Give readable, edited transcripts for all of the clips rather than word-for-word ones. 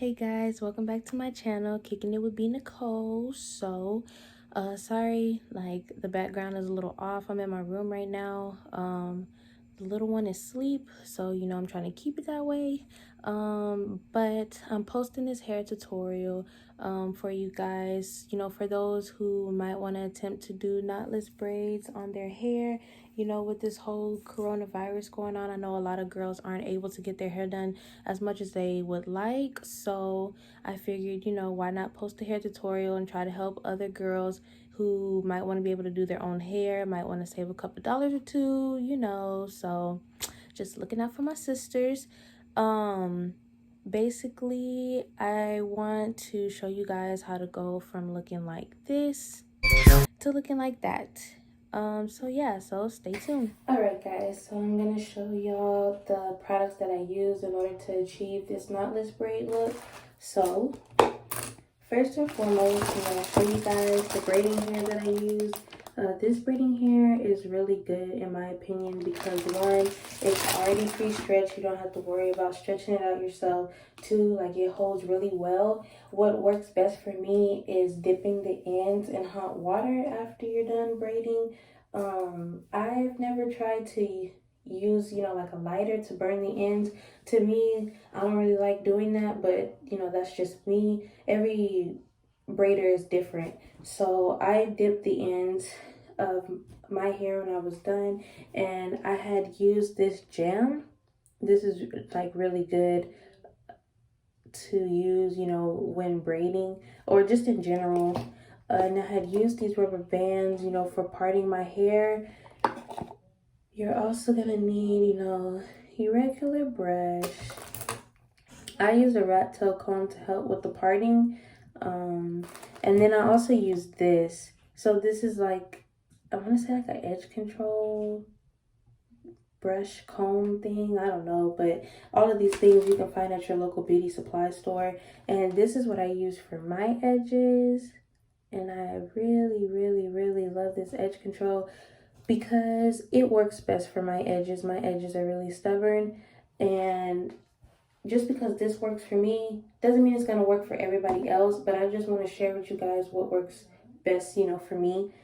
Hey guys, welcome back to my channel, Kicking It with B Nicole. Sorry, like the background is a little off. I'm in my room right now. The little one is asleep, so I'm trying to keep it that way. But I'm posting this hair tutorial for you guys, for those who might want to attempt to do knotless braids on their hair. With this whole coronavirus going on, I know a lot of girls aren't able to get their hair done as much as they would like. So I figured, why not post a hair tutorial and try to help other girls who might want to be able to do their own hair, might want to save a couple dollars or two, So just looking out for my sisters. Basically, I want to show you guys how to go from looking like this to looking like that. So stay tuned. Alright guys, so I'm gonna show y'all the products that I use in order to achieve this knotless braid look. So first and foremost, I'm gonna show you guys the braiding hair that I use. This braiding hair is really good in my opinion because one, it's already pre-stretched. You don't have to worry about stretching it out yourself. Two, like it holds really well. What works best for me is dipping the ends in hot water after you're done braiding. I've never tried to use like a lighter to burn the ends. To me, I don't really like doing that, but that's just me. Every braider is different. So I dipped the ends of my hair when I was done, and I had used this jam. This is like really good to use when braiding or just in general. And I had used these rubber bands for parting my hair. You're also gonna need your regular brush. I use a rat tail comb to help with the parting. And then I also use this. So this is like, I want to say like an edge control brush comb thing. I don't know, but all of these things you can find at your local beauty supply store. And this is what I use for my edges. And I really love this edge control because it works best for my edges. My edges are really stubborn, and just because this works for me doesn't mean it's going to work for everybody else, but I just want to share with you guys what works best, for me.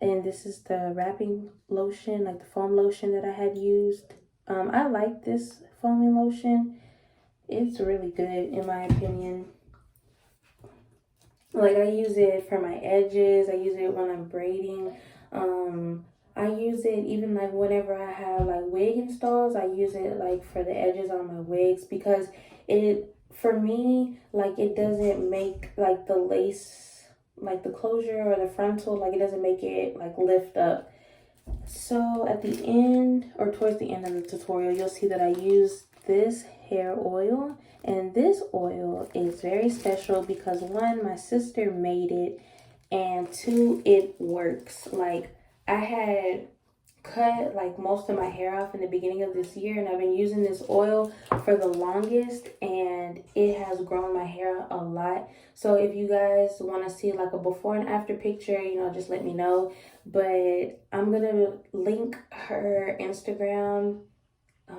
And this is the wrapping lotion, like the foam lotion that I had used. I like this foaming lotion. It's really good in my opinion. Like I use it for my edges. I use it when I'm braiding. I use it even like whenever I have like wig installs. I use it like for the edges on my wigs because for me, like it doesn't make like the lace, like the closure or the frontal, like it doesn't make it like lift up. So at the end or towards the end of the tutorial, you'll see that I use this hair oil, and this oil is very special because one, my sister made it, and two, it works. Like I had cut like most of my hair off in the beginning of this year, and I've been using this oil for the longest, and it has grown my hair a lot. So if you guys want to see like a before and after picture, just let me know. But I'm gonna link her Instagram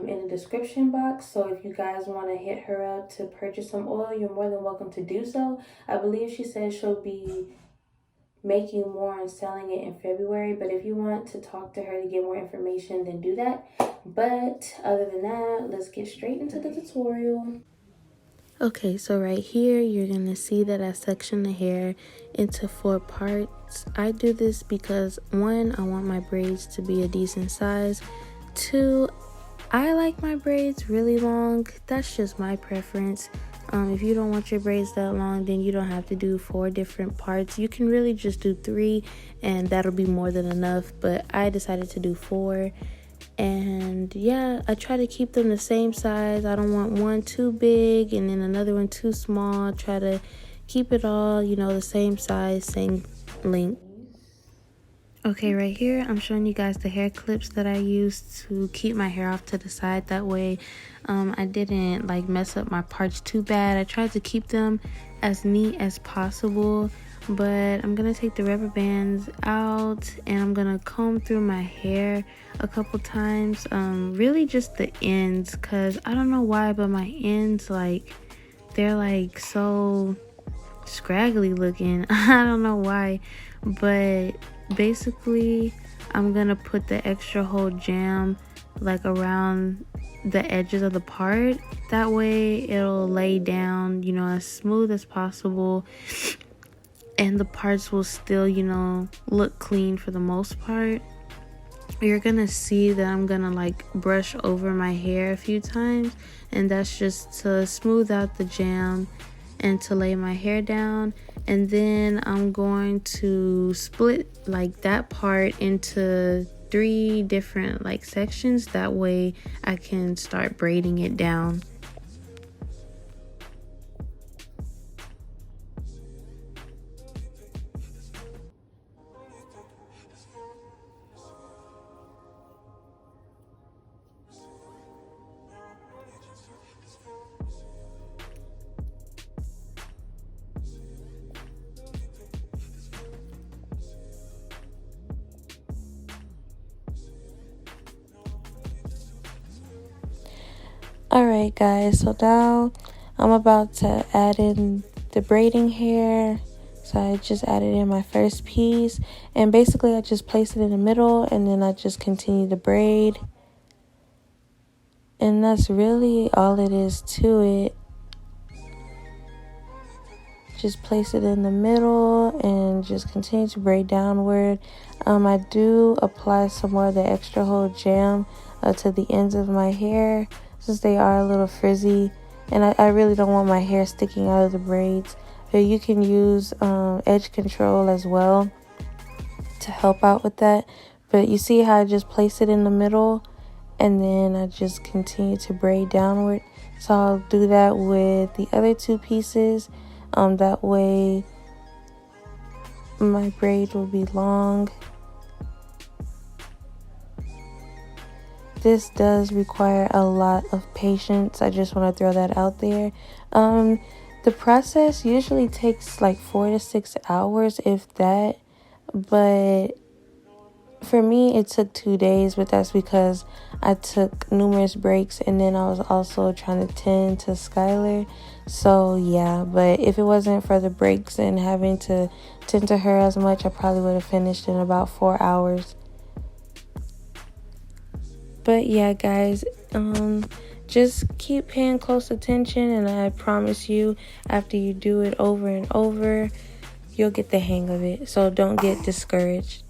in the description box, so if you guys want to hit her up to purchase some oil, you're more than welcome to do so. I believe she said she'll be making more and selling it in February, but if you want to talk to her to get more information, then do that. But other than that, let's get straight into the tutorial. Okay, so right here you're gonna see that I section the hair into 4 parts. I do this because one, I want my braids to be a decent size. Two, I like my braids really long. That's just my preference. If you don't want your braids that long, then you don't have to do 4 different parts. You can really just do 3, and that'll be more than enough. But I decided to do 4. And yeah, I try to keep them the same size. I don't want one too big and then another one too small. Try to keep it all, the same size, same length. Okay, right here, I'm showing you guys the hair clips that I used to keep my hair off to the side. That way, I didn't like mess up my parts too bad. I tried to keep them as neat as possible, but I'm gonna take the rubber bands out and I'm gonna comb through my hair a couple times. Really just the ends, cause I don't know why, but my ends like they're like so scraggly looking. I don't know why, but basically I'm gonna put the extra hold jam like around the edges of the part. That way it'll lay down, you know, as smooth as possible, and the parts will still, you know, look clean for the most part. You're gonna see that I'm gonna like brush over my hair a few times, and that's just to smooth out the jam and to lay my hair down. And then I'm going to split like that part into 3 different like sections. That way I can start braiding it down. Alright guys, so now I'm about to add in the braiding hair. So I just added in my first piece, and basically I just place it in the middle, and then I just continue to braid. And that's really all it is to it. Just place it in the middle and just continue to braid downward. I do apply some more of the extra hold jam to the ends of my hair, since they are a little frizzy, and I really don't want my hair sticking out of the braids. But you can use edge control as well to help out with that. But you see how I just place it in the middle, and then I just continue to braid downward. So I'll do that with the other 2 pieces. That way my braid will be long. This does require a lot of patience. I just want to throw that out there. The process usually takes like 4 to 6 hours, if that. But for me, it took 2 days, but that's because I took numerous breaks, and then I was also trying to tend to Skylar. So yeah, but if it wasn't for the breaks and having to tend to her as much, I probably would have finished in about 4 hours. But yeah, guys, just keep paying close attention, and I promise you, after you do it over and over, you'll get the hang of it. So don't get discouraged.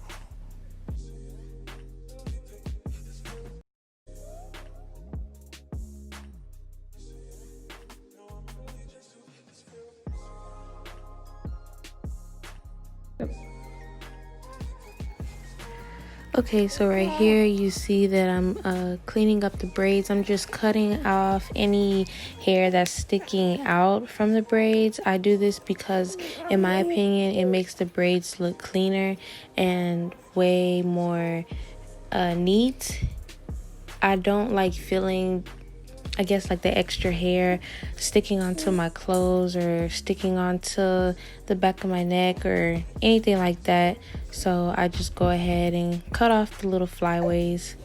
Okay, so right here you see that I'm cleaning up the braids. I'm just cutting off any hair that's sticking out from the braids. I do this because, in my opinion, it makes the braids look cleaner and way more neat. I don't like feeling, I guess, like the extra hair sticking onto my clothes or sticking onto the back of my neck or anything like that. So I just go ahead and cut off the little flyaways.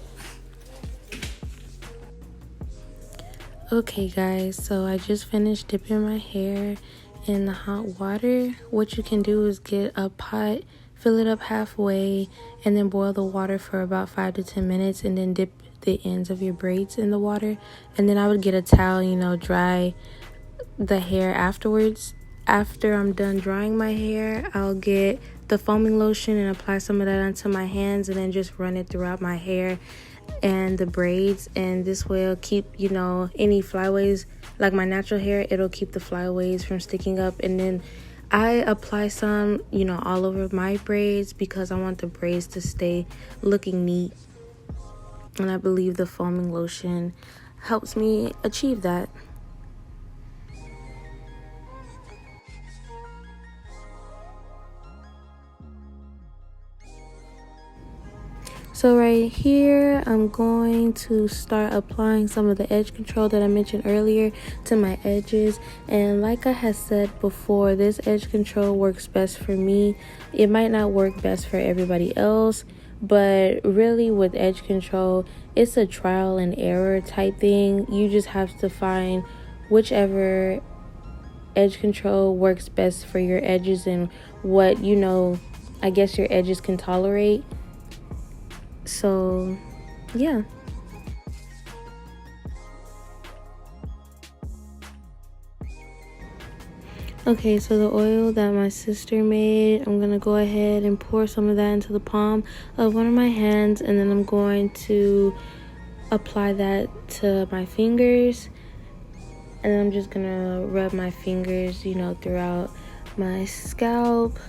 Okay guys, so I just finished dipping my hair in the hot water. What you can do is get a pot, fill it up halfway, and then boil the water for about 5 to 10 minutes, and then dip the ends of your braids in the water. And then I would get a towel, you know, dry the hair afterwards. After I'm done drying my hair, I'll get the foaming lotion and apply some of that onto my hands, and then just run it throughout my hair and the braids. And this way it'll keep, you know, any flyaways, like my natural hair, it'll keep the flyaways from sticking up. And then I apply some, you know, all over my braids because I want the braids to stay looking neat. And I believe the foaming lotion helps me achieve that. So right here, I'm going to start applying some of the edge control that I mentioned earlier to my edges. And like I had said before, this edge control works best for me. It might not work best for everybody else, but really with edge control, it's a trial and error type thing. You just have to find whichever edge control works best for your edges and what, you know, I guess your edges can tolerate. So yeah. Okay, so the oil that my sister made, I'm going to go ahead and pour some of that into the palm of one of my hands, and then I'm going to apply that to my fingers, and then I'm just going to rub my fingers, you know, throughout my scalp,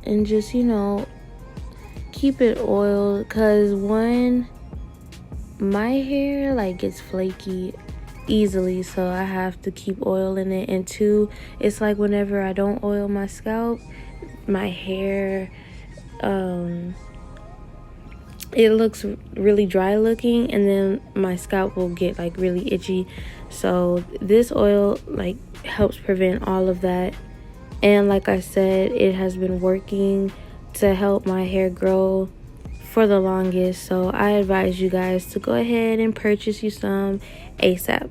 and just, you know, keep it oiled, because one, my hair like gets flaky easily, so I have to keep oil in it, and two, it's like whenever I don't oil my scalp, my hair it looks really dry looking, and then my scalp will get like really itchy. So this oil like helps prevent all of that, and like I said, it has been working to help my hair grow for the longest. So I advise you guys to go ahead and purchase you some ASAP.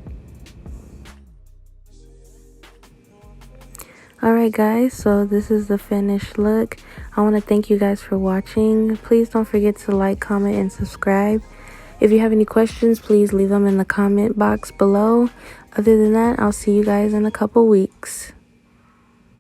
Alright guys, so this is the finished look. I want to thank you guys for watching. Please don't forget to like, comment, and subscribe. If you have any questions, please leave them in the comment box below. Other than that, I'll see you guys in a couple weeks.